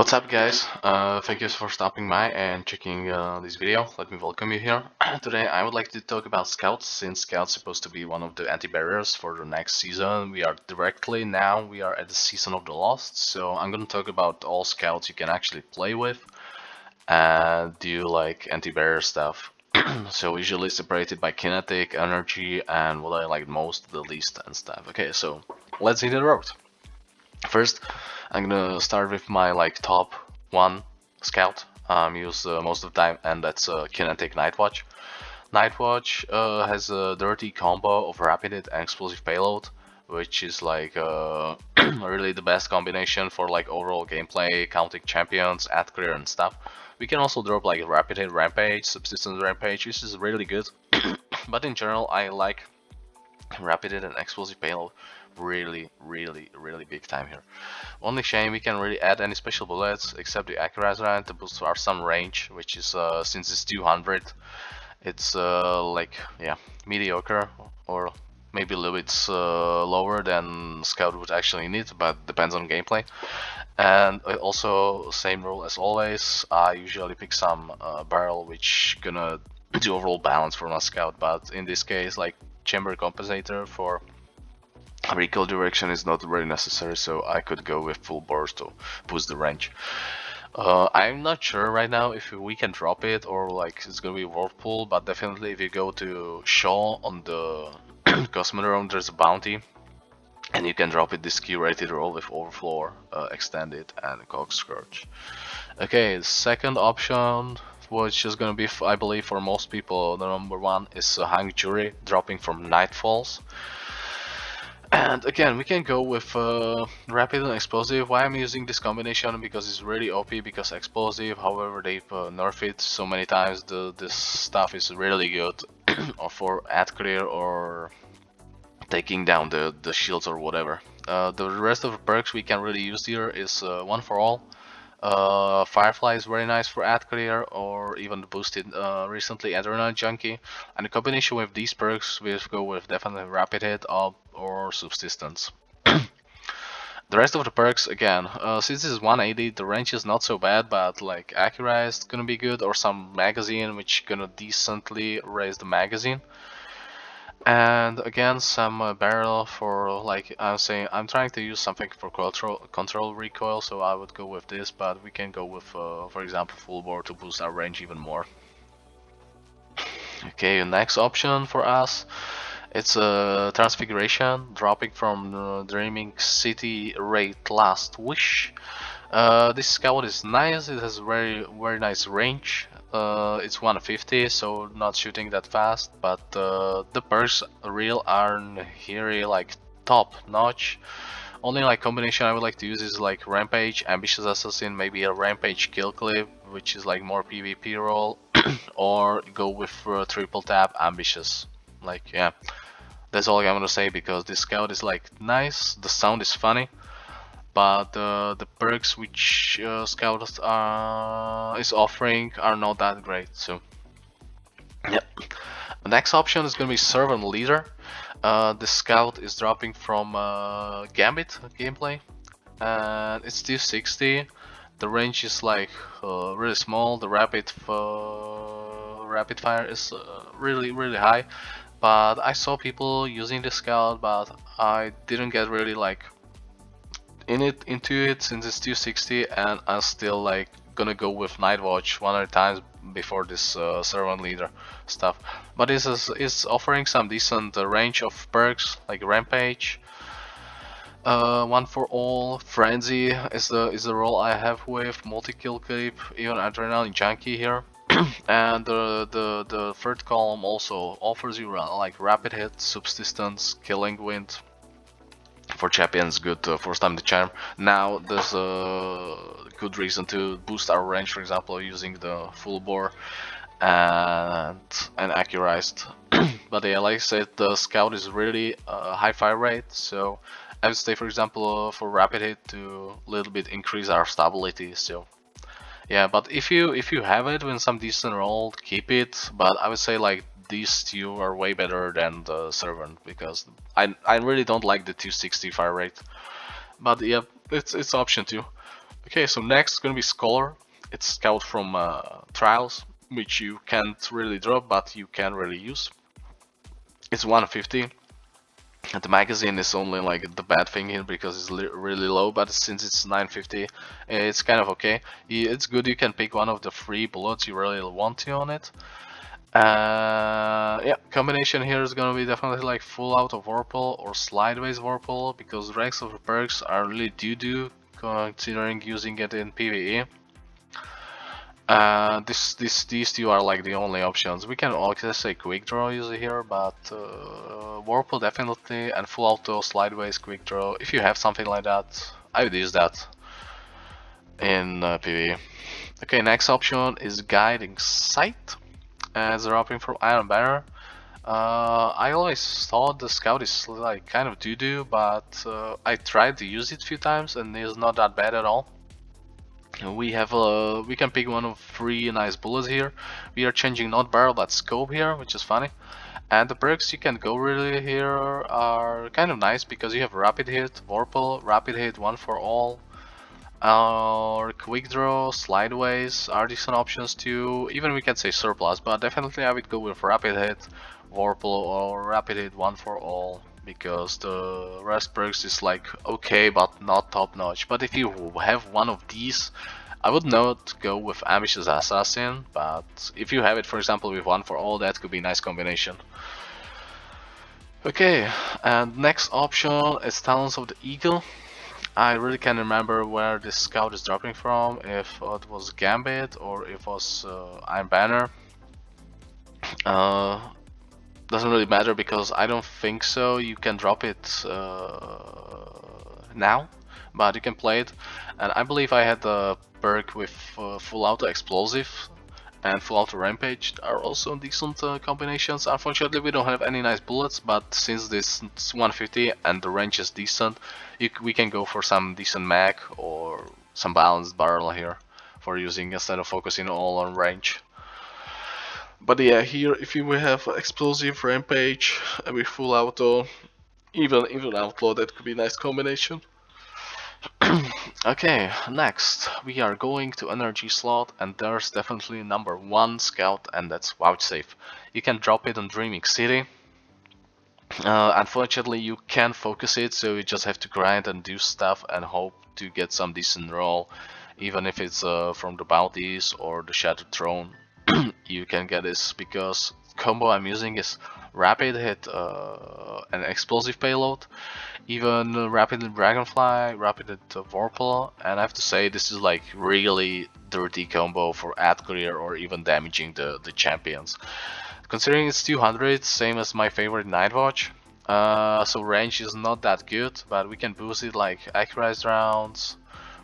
What's up guys, thank you for stopping by and checking this video. Let me welcome you here. Today I would like to talk about scouts, since scouts supposed to be one of the anti-barriers for the next season. We are at the season of the lost, so I'm gonna talk about all scouts you can actually play with and do like anti-barrier stuff. So usually separated by kinetic, energy, and what I like most, the least and stuff. Okay, so let's hit the road. First, I'm gonna start with my top one scout. Use most of the time, and that's Kinetic Nightwatch. Nightwatch has a dirty combo of rapid hit and explosive payload, which is really the best combination for overall gameplay, counting champions, ad clear and stuff. We can also drop rapid hit rampage, subsistence rampage, which is really good. But in general, I like rapid hit and explosive payload really big time here. Only shame we can't really add any special bullets except the accuracy to boost our some range, which is since it's 200, it's mediocre, or maybe a little bit lower than Scout would actually need, but depends on gameplay. And also same rule as always, I usually pick some barrel which gonna do overall balance for my Scout, but in this case chamber compensator for recoil direction is not very necessary, so I could go with full burst to boost the range. I'm not sure right now if we can drop it or it's gonna be Whirlpool, but definitely if you go to Shaw on the Cosmodrome, there's a bounty and you can drop it this Q rated roll with Overflow, Extended and Cog Scourge. Okay, the second option, which is gonna be, I believe for most people, the number one is Hang Jury, dropping from Nightfalls. And again, we can go with rapid and explosive. Why I'm using this combination? Because it's really OP, because explosive, however they've nerfed it so many times, this stuff is really good or for ad clear or taking down the shields or whatever. The rest of the perks we can really use here is one for all. Firefly is very nice for ad clear, or even boosted recently Adrenaline Junkie. And the combination with these perks, we go with definitely Rapid Hit or Subsistence. The rest of the perks, again, since this is 180, the range is not so bad, but Accuracy is gonna be good, or some magazine which gonna decently raise the magazine. And again, some barrel for I'm trying to use something for control recoil, so I would go with this, but we can go with for example full bore to boost our range even more. Okay, next option for us, it's a Transfiguration, dropping from Dreaming City rate Last Wish. This scout is nice, it has very nice range. It's 150, so not shooting that fast, but the perks aren't here top notch. Only combination I would like to use is Rampage, Ambitious Assassin, maybe a Rampage Kill Clip, which is more PvP role, or go with triple tap Ambitious. Yeah, that's all I'm gonna say, because this scout is nice, the sound is funny, but the perks which Scout is offering are not that great. So yeah, the next option is gonna be Servant Leader. The Scout is dropping from Gambit gameplay, and it's 260. The range is really small. The rapid fire is really high. But I saw people using the Scout, but I didn't get really into it since it's 260, and I'm still gonna go with Nightwatch 100 times before this Servant Leader stuff. But it's offering some decent range of perks like Rampage, one for all, Frenzy is the role I have with multi-kill clip, even Adrenaline Junkie here. And the third column also offers you rapid hit, subsistence, killing wind. For champions, good first time the charm. Now there's a good reason to boost our range, for example using the full bore and accurized. But yeah, like I said, the scout is really high fire rate, so I would say for example for rapid hit to a little bit increase our stability. So yeah, but if you have it with some decent roll, keep it, but I would say these two are way better than the Servant, because I really don't like the 260 fire rate. But yeah, it's option 2. Okay, so next is gonna be Scholar. It's Scout from Trials, which you can't really drop, but you can really use. It's 150. And the magazine is only like the bad thing here because it's really low, but since it's 950, it's kind of okay. It's good, you can pick one of the 3 bullets you really want to on it. Yeah, combination here is gonna be definitely like full auto Vorpal or slideways Vorpal, because the rest of the perks are really doo-doo considering using it in PvE. These 2 are like the only options. We can also say quick draw user here, but Whirlpool definitely, and full auto, slideways, quick draw. If you have something like that, I would use that in PvE. Okay, next option is Guiding Sight as dropping from Iron Banner. I always thought the Scout is like kind of doo-doo, but I tried to use it a few times and it's not that bad at all. We can pick one of 3 nice bullets here. We are changing not barrel but scope here, which is funny. And the perks you can go really here are kind of nice because you have rapid hit, Vorpal, rapid hit, one for all, or quick draw, slideways are decent options too. Even we can say surplus, but definitely I would go with rapid hit, Vorpal, or rapid hit, one for all, because the rest perks is like okay but not top notch. But if you have one of these, I would not go with Ambitious Assassin, but if you have it for example with one for all, that could be a nice combination. Okay, and next option is Talons of the Eagle. I really can't remember where this scout is dropping from, if it was Gambit or if it was Iron Banner. Doesn't really matter because I don't think so. You can drop it now, but you can play it. And I believe I had the perk with full auto explosive and full auto rampage are also decent combinations. Unfortunately, we don't have any nice bullets, but since this is 150 and the range is decent, we can go for some decent mag or some balanced barrel here for using instead of focusing all on range. But yeah, here if you will have explosive rampage with full auto, even outlaw, that could be a nice combination. Okay, next we are going to energy slot, and there's definitely number 1 scout, and that's Vouchsafe. You can drop it on Dreaming City. Unfortunately, you can focus it, so you just have to grind and do stuff and hope to get some decent roll, even if it's from the bounties or the Shattered Throne. You can get this because combo I'm using is rapid hit and explosive payload, even rapid hit dragonfly, rapid hit vorpal, and I have to say this is like really dirty combo for ad career or even damaging the champions. Considering it's 200, same as my favorite Nightwatch, so range is not that good, but we can boost it like accurized rounds,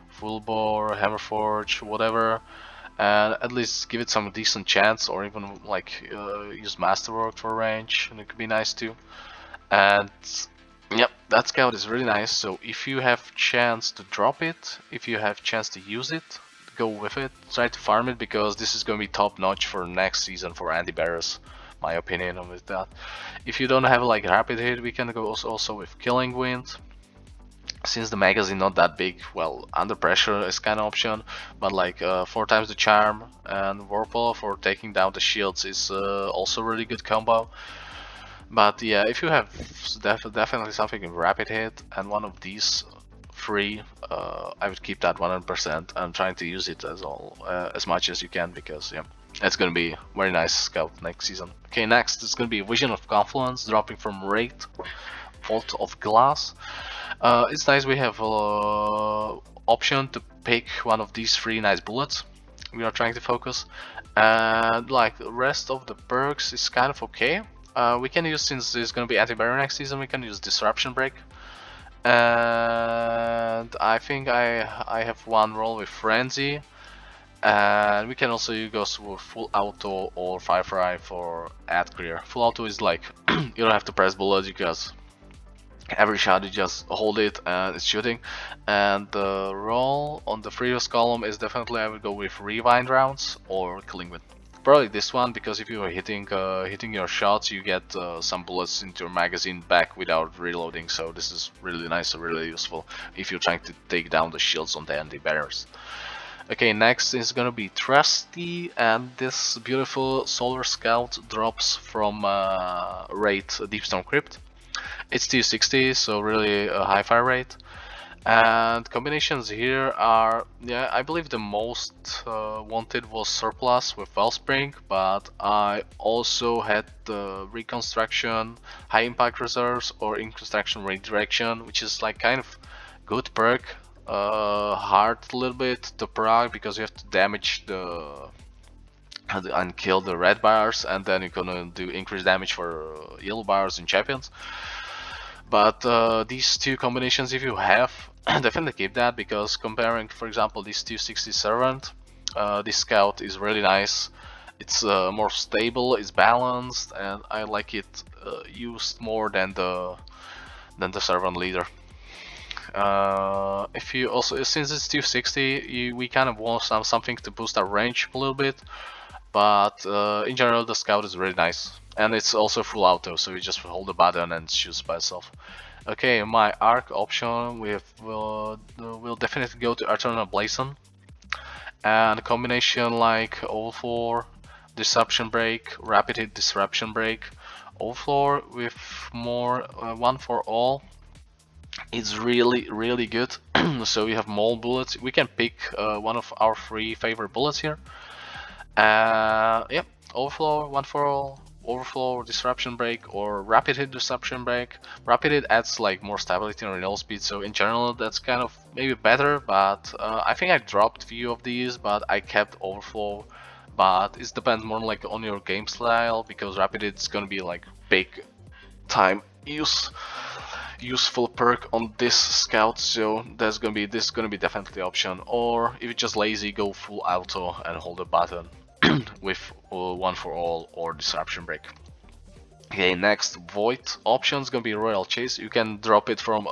full bore, hammerforge, whatever, and at least give it some decent chance, or even like use masterwork for range, and it could be nice too. And yep, that scout is really nice. So if you have chance to drop it, if you have chance to use it, go with it. Try to farm it because this is going to be top notch for next season for anti-bearers. My opinion on with that. If you don't have like rapid hit, we can go also with Killing Wind. Since the magazine not that big, well, under pressure is kind of option, but like 4 times the charm and Vorpal for taking down the shields is also really good combo. But yeah, if you have definitely something in rapid hit and one of these 3, I would keep that 100% and trying to use it as much as you can, because yeah, it's gonna be very nice scout next season. Okay, next is gonna be Vision of Confluence dropping from Wraith, Vault of Glass. It's nice we have option to pick one of these 3 nice bullets we are trying to focus, and like the rest of the perks is kind of okay. We can use, since it's going to be anti-barrier next season, we can use Disruption Break, and I think I have one roll with Frenzy, and we can also go with full auto or Firefly for ad clear. Full auto is like you don't have to press bullets because every shot you just hold it and it's shooting. And the roll on the previous column is definitely I would go with Rewind rounds or Killing Wind. probably this one, because if you are hitting your shots, you get some bullets into your magazine back without reloading. So this is really nice and really useful if you're trying to take down the shields on the anti-barriers. Okay, next is gonna be Trustee, and this beautiful Solar Scout drops from Raid Deepstone Crypt. It's 260, so really a high fire rate. And combinations here are, yeah, I believe the most wanted was Surplus with Wellspring, but I also had the Reconstruction, High Impact Reserves, or Reconstruction Redirection, which is like kind of good perk. Hard a little bit to proc because you have to damage the and kill the red bars, and then you're gonna do increased damage for yellow bars and champions. But these two combinations, if you have, definitely keep that, because comparing, for example, this 260 Servant, this Scout is really nice. It's more stable, it's balanced, and I like it used more than the Servant Leader. If you also, since it's 260, we kind of want something to boost our range a little bit, but in general the Scout is really nice. And it's also full auto, so you just hold the button and it shoots by itself. Okay, my arc option will definitely go to Eternal Blazon. And a combination like All-Floor, Disruption Break, Rapid Hit Disruption Break. All-Floor with more one for all. It's really good. So we have more bullets. We can pick one of our 3 favorite bullets here. Yep, Overflow, one for all, Overflow, Disruption Break, or Rapid Hit Disruption Break. Rapid Hit adds like more stability and renewal speed, so in general that's kind of maybe better, but I think I dropped a few of these, but I kept Overflow. But it depends more like on your game style, because Rapid Hit is gonna be like big time useful perk on this Scout, so this is gonna be definitely the option. Or if you're just lazy, go full auto and hold the button with one for all or Disruption Break. Okay, next Void option is gonna be Royal Chase. You can drop it from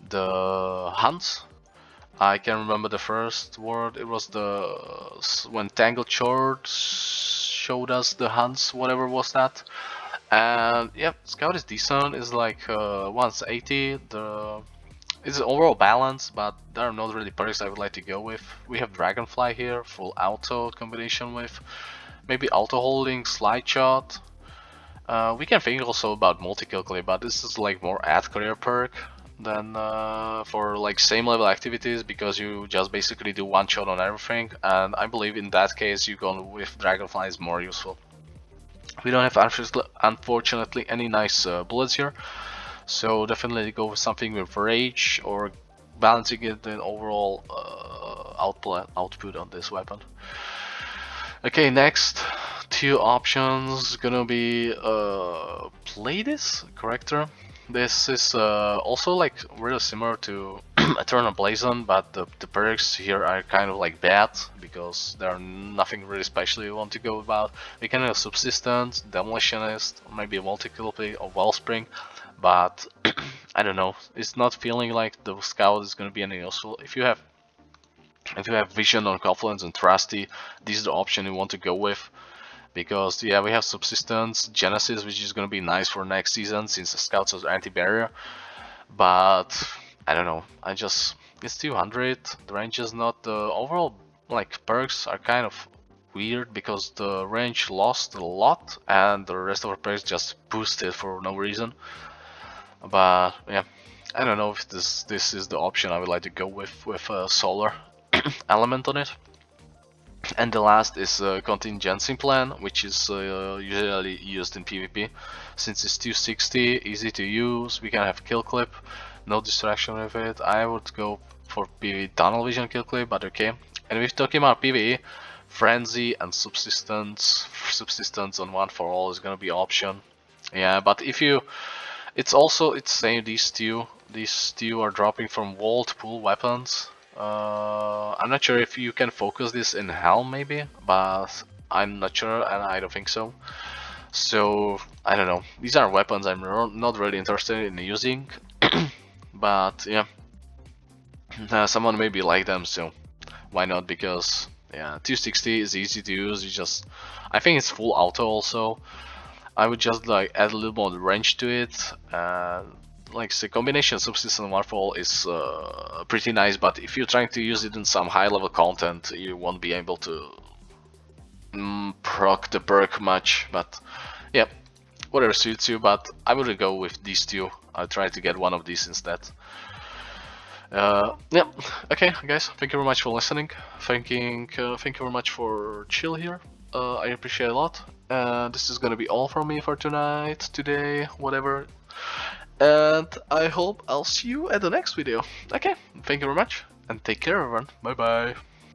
the Hunt. I can remember the first word. It was when Tangled Short showed us the Hunts, whatever was that. And yeah, Scout is decent. It's like 180. It's overall balanced, but there are not really perks I would like to go with. We have Dragonfly here, full auto combination with maybe auto holding, slide shot. We can think also about multi-kill clip, but this is like more ad career perk than for like same level activities, because you just basically do one shot on everything, and I believe in that case you go with Dragonfly is more useful. We don't have unfortunately any nice bullets here, so definitely go with something with Rage or balancing it in overall output on this weapon. Okay, next 2 options gonna be Pleiades Corrector. This is also like really similar to Eternal Blazon, but the perks here are kind of like bad, because there are nothing really special you want to go about. We can have Subsistence, Demolitionist, or maybe a multi-kill play or Wellspring, but I don't know. It's not feeling like the Scout is gonna be any useful. If you have Vision on Confluence and Trustee, this is the option you want to go with. Because yeah, we have Subsistence, Genesis, which is gonna be nice for next season since the Scouts are anti-barrier. But I don't know. It's 200. The range is not the overall like perks are kind of weird, because the range lost a lot and the rest of our perks just boosted for no reason. But yeah, I don't know if this is the option I would like to go with a solar element on it. And the last is a Contingency Plan, which is usually used in PvP. Since it's 260, easy to use, we can have kill clip, no distraction with it. I would go for PvE tunnel vision kill clip, but okay. And if we're talking about PvE, Frenzy and Subsistence on one for all is gonna be option. Yeah, but if you, it's same. These two are dropping from wall to pool weapons. I'm not sure if you can focus this in Helm maybe, but I'm not sure, and I don't think so. So I don't know. These are weapons I'm not really interested in using, but yeah, someone maybe like them, so why not? Because Yeah, 260 is easy to use. You just, I think it's full auto also. I would just like add a little more range to it. Like the combination of Subsist and Waterfall is pretty nice, but if you're trying to use it in some high level content, you won't be able to proc the perk much. But yeah, whatever suits you. But I would go with these two. I'll try to get one of these instead. Yeah, okay, guys. Thank you very much for listening. Thank you very much for chill here. I appreciate it a lot. This is gonna be all from me for tonight, today, whatever. And I hope I'll see you at the next video. Okay, thank you very much, and take care, everyone. Bye bye.